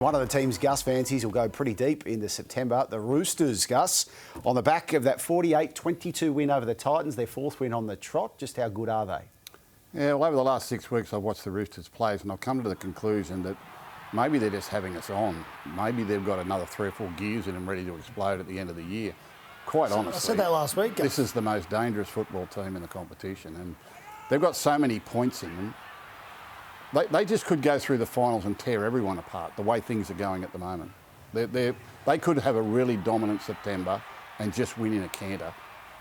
One of the teams Gus fancies will go pretty deep into September. The Roosters, Gus, on the back of that 48-22 win over the Titans, their fourth win on the trot. Just how good are they? Yeah, well, over the last 6 weeks, I've watched the Roosters play, and I've come to the conclusion that maybe they're just having us on. Maybe they've got another 3 or 4 gears in them ready to explode at the end of the year. Quite honestly, I said that last week, Gus. This is the most dangerous football team in the competition, and they've got so many points in them. They just could go through the finals and tear everyone apart, the way things are going at the moment. They could have a really dominant September and just win in a canter.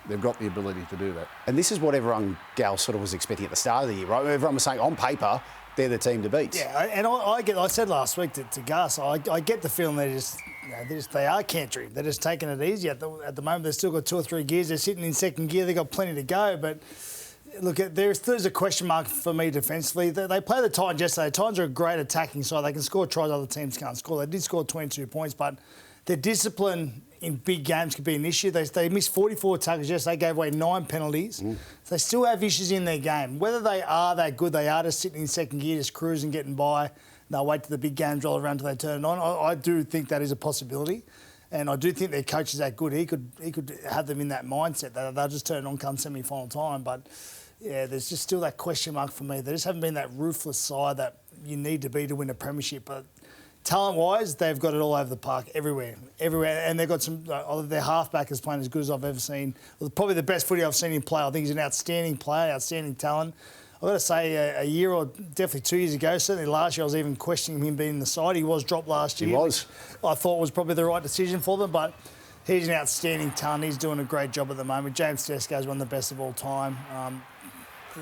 They've got the ability to do that. And this is what everyone, Gal, sort of was expecting at the start of the year, right? Everyone was saying, on paper, they're the team to beat. Yeah, and I said last week to Gus, I get the feeling they are cantering. They're just taking it easy. At the moment, they've still got 2 or 3 gears. They're sitting in second gear. They've got plenty to go, but... Look, there's a question mark for me defensively. They play the Titans yesterday. The Titans are a great attacking side. They can score tries other teams can't score. They did score 22 points, but their discipline in big games could be an issue. They missed 44 tackles yesterday. They gave away 9 penalties. So they still have issues in their game. Whether they are that good, they are just sitting in second gear, just cruising, getting by. They'll wait till the big games roll around till they turn it on. I do think that is a possibility. And I do think their coach is that good. He could have them in that mindset that they'll just turn it on come semi-final time. But, yeah, there's just still that question mark for me. They just haven't been that ruthless side that you need to be to win a premiership. But talent-wise, they've got it all over the park, everywhere. And they've got some... their halfback is playing as good as I've ever seen. Probably the best footy I've seen him play. I think he's an outstanding player, outstanding talent. I've got to say, a year or definitely 2 years ago, certainly last year, I was even questioning him being in the side. He was dropped last year. He was. I thought was probably the right decision for them, but he's an outstanding talent. He's doing a great job at the moment. James Tedesco is one of the best of all time.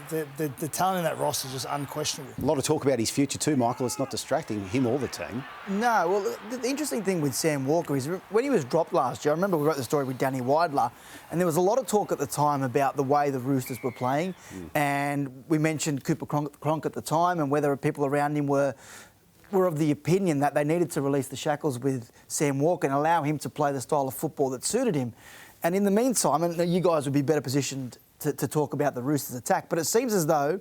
The talent in that roster is just unquestionable. A lot of talk about his future too, Michael. It's not distracting him or the team. No, well, the interesting thing with Sam Walker is when he was dropped last year, I remember we wrote the story with Danny Weidler, and there was a lot of talk at the time about the way the Roosters were playing, and we mentioned Cooper Cronk at the time and whether people around him were of the opinion that they needed to release the shackles with Sam Walker and allow him to play the style of football that suited him. And in the meantime, and you guys would be better positioned to talk about the Roosters' attack, but it seems as though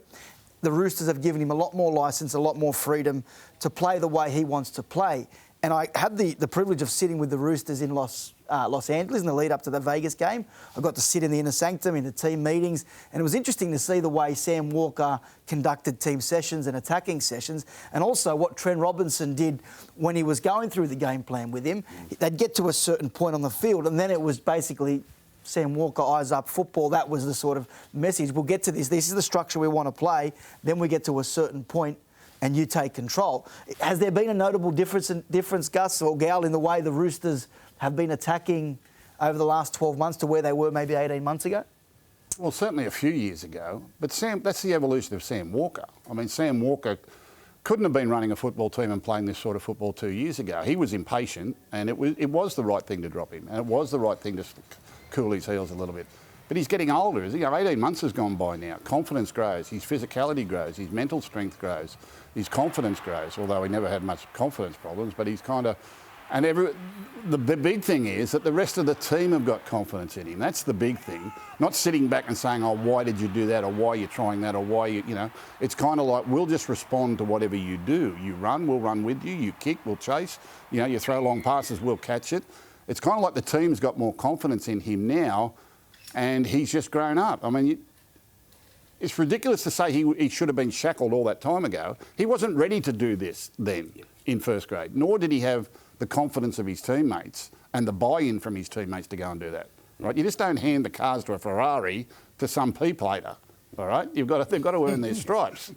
the Roosters have given him a lot more licence, a lot more freedom to play the way he wants to play. And I had the privilege of sitting with the Roosters in Los Angeles in the lead up to the Vegas game. I got to sit in the inner sanctum in the team meetings, and it was interesting to see the way Sam Walker conducted team sessions and attacking sessions, and also what Trent Robinson did when he was going through the game plan with him. They'd get to a certain point on the field, and then it was basically Sam Walker, eyes up football. That was the sort of message. We'll get to this. This is the structure we want to play. Then we get to a certain point and you take control. Has there been a notable difference, Gus or Gal, in the way the Roosters have been attacking over the last 12 months to where they were maybe 18 months ago? Well, certainly a few years ago. But that's the evolution of Sam Walker. I mean, Sam Walker couldn't have been running a football team and playing this sort of football 2 years ago. He was impatient, and it was the right thing to drop him, and it was the right thing to cool his heels a little bit. But he's getting older. 18 months has gone by now. Confidence grows, his physicality grows, his mental strength grows, his confidence grows, although he never had much confidence problems, but he's kind of... And the big thing is that the rest of the team have got confidence in him. That's the big thing. Not sitting back and saying, oh, why did you do that, or why are you trying that, or why you know. It's kind of like, we'll just respond to whatever you do. You run, we'll run with you. You kick, we'll chase. You know, you throw long passes, we'll catch it. It's kind of like the team's got more confidence in him now, and he's just grown up. I mean, it's ridiculous to say he should have been shackled all that time ago. He wasn't ready to do this then in first grade, nor did he have the confidence of his teammates and the buy-in from his teammates to go and do that. Right? You just don't hand the cars to a Ferrari to some P-plater. All right, they've got to earn their stripes.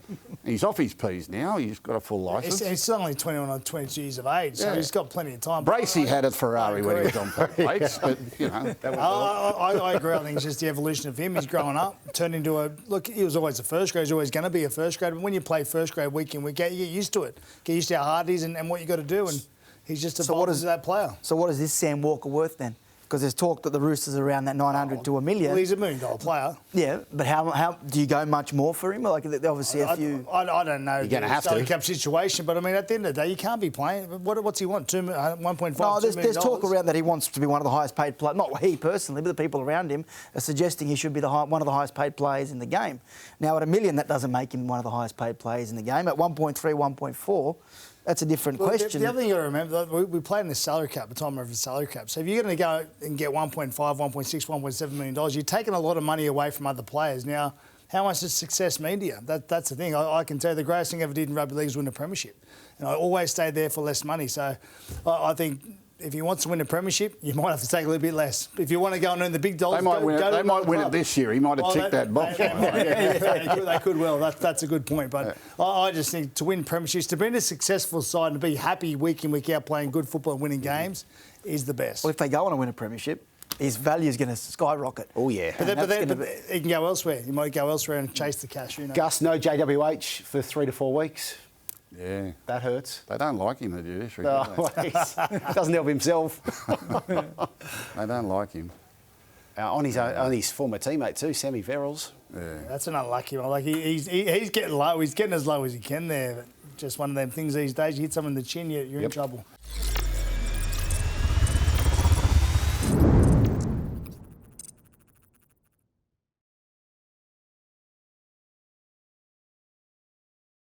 He's off his P's now. He's got a full licence. He's still only 21 or 22 years of age, so he's got plenty of time. Bracey had a Ferrari when he was on plates, but, you know. I agree. I think it's just the evolution of him. He's growing up, turned into a... Look, he was always a first grader. He's always going to be a first grader. But when you play first grade week in, week out, you get used to it. Get used to how hard it is and what you got to do. And he's just evolved as that player. So what is this Sam Walker worth then? Because there's talk that the Roosters are around that 900 to $1 million. Well, he's $1 million player. Yeah, but how do you go much more for him? Like, obviously a few... I don't know. You're going to have to. Salary cap situation, but I mean, at the end of the day, you can't be playing. What's he want? 1.5 No, $2 there's talk around that he wants to be one of the highest paid players. Not he personally, but the people around him are suggesting he should be one of the highest paid players in the game. Now, at $1 million, that doesn't make him one of the highest paid players in the game. At 1.3, 1.4, that's a different Well, question. The other thing you got to remember, we played in the salary cap, the time of the salary cap. So if you're going to go and get 1.5, 1.6, 1.7 million dollars, you're taking a lot of money away from other players. Now, how much does success mean to you? That's the thing. I can tell you the greatest thing I ever did in rugby league is win a premiership. And I always stayed there for less money. So I think if he wants to win a premiership, you might have to take a little bit less. If you want to go and earn the big dollars, They might win it. They might win it this year. He might have ticked that box. They could well. That's a good point. But I just think to win premierships, to be in a successful side and be happy week in, week out playing good football and winning games is the best. Well, if they go on to win a premiership, his value is going to skyrocket. Oh, yeah. But he can go elsewhere. He might go elsewhere and chase the cash. You know. Gus, no JWH for 3 to 4 weeks. Yeah. That hurts. They don't like him, the judiciary, do Oh, he doesn't help himself. they don't like him. On his former teammate too, Sammy Verrills. Yeah. That's an unlucky one. Like he's getting low. He's getting as low as he can there. But just one of them things these days. You hit someone in the chin, you're in trouble.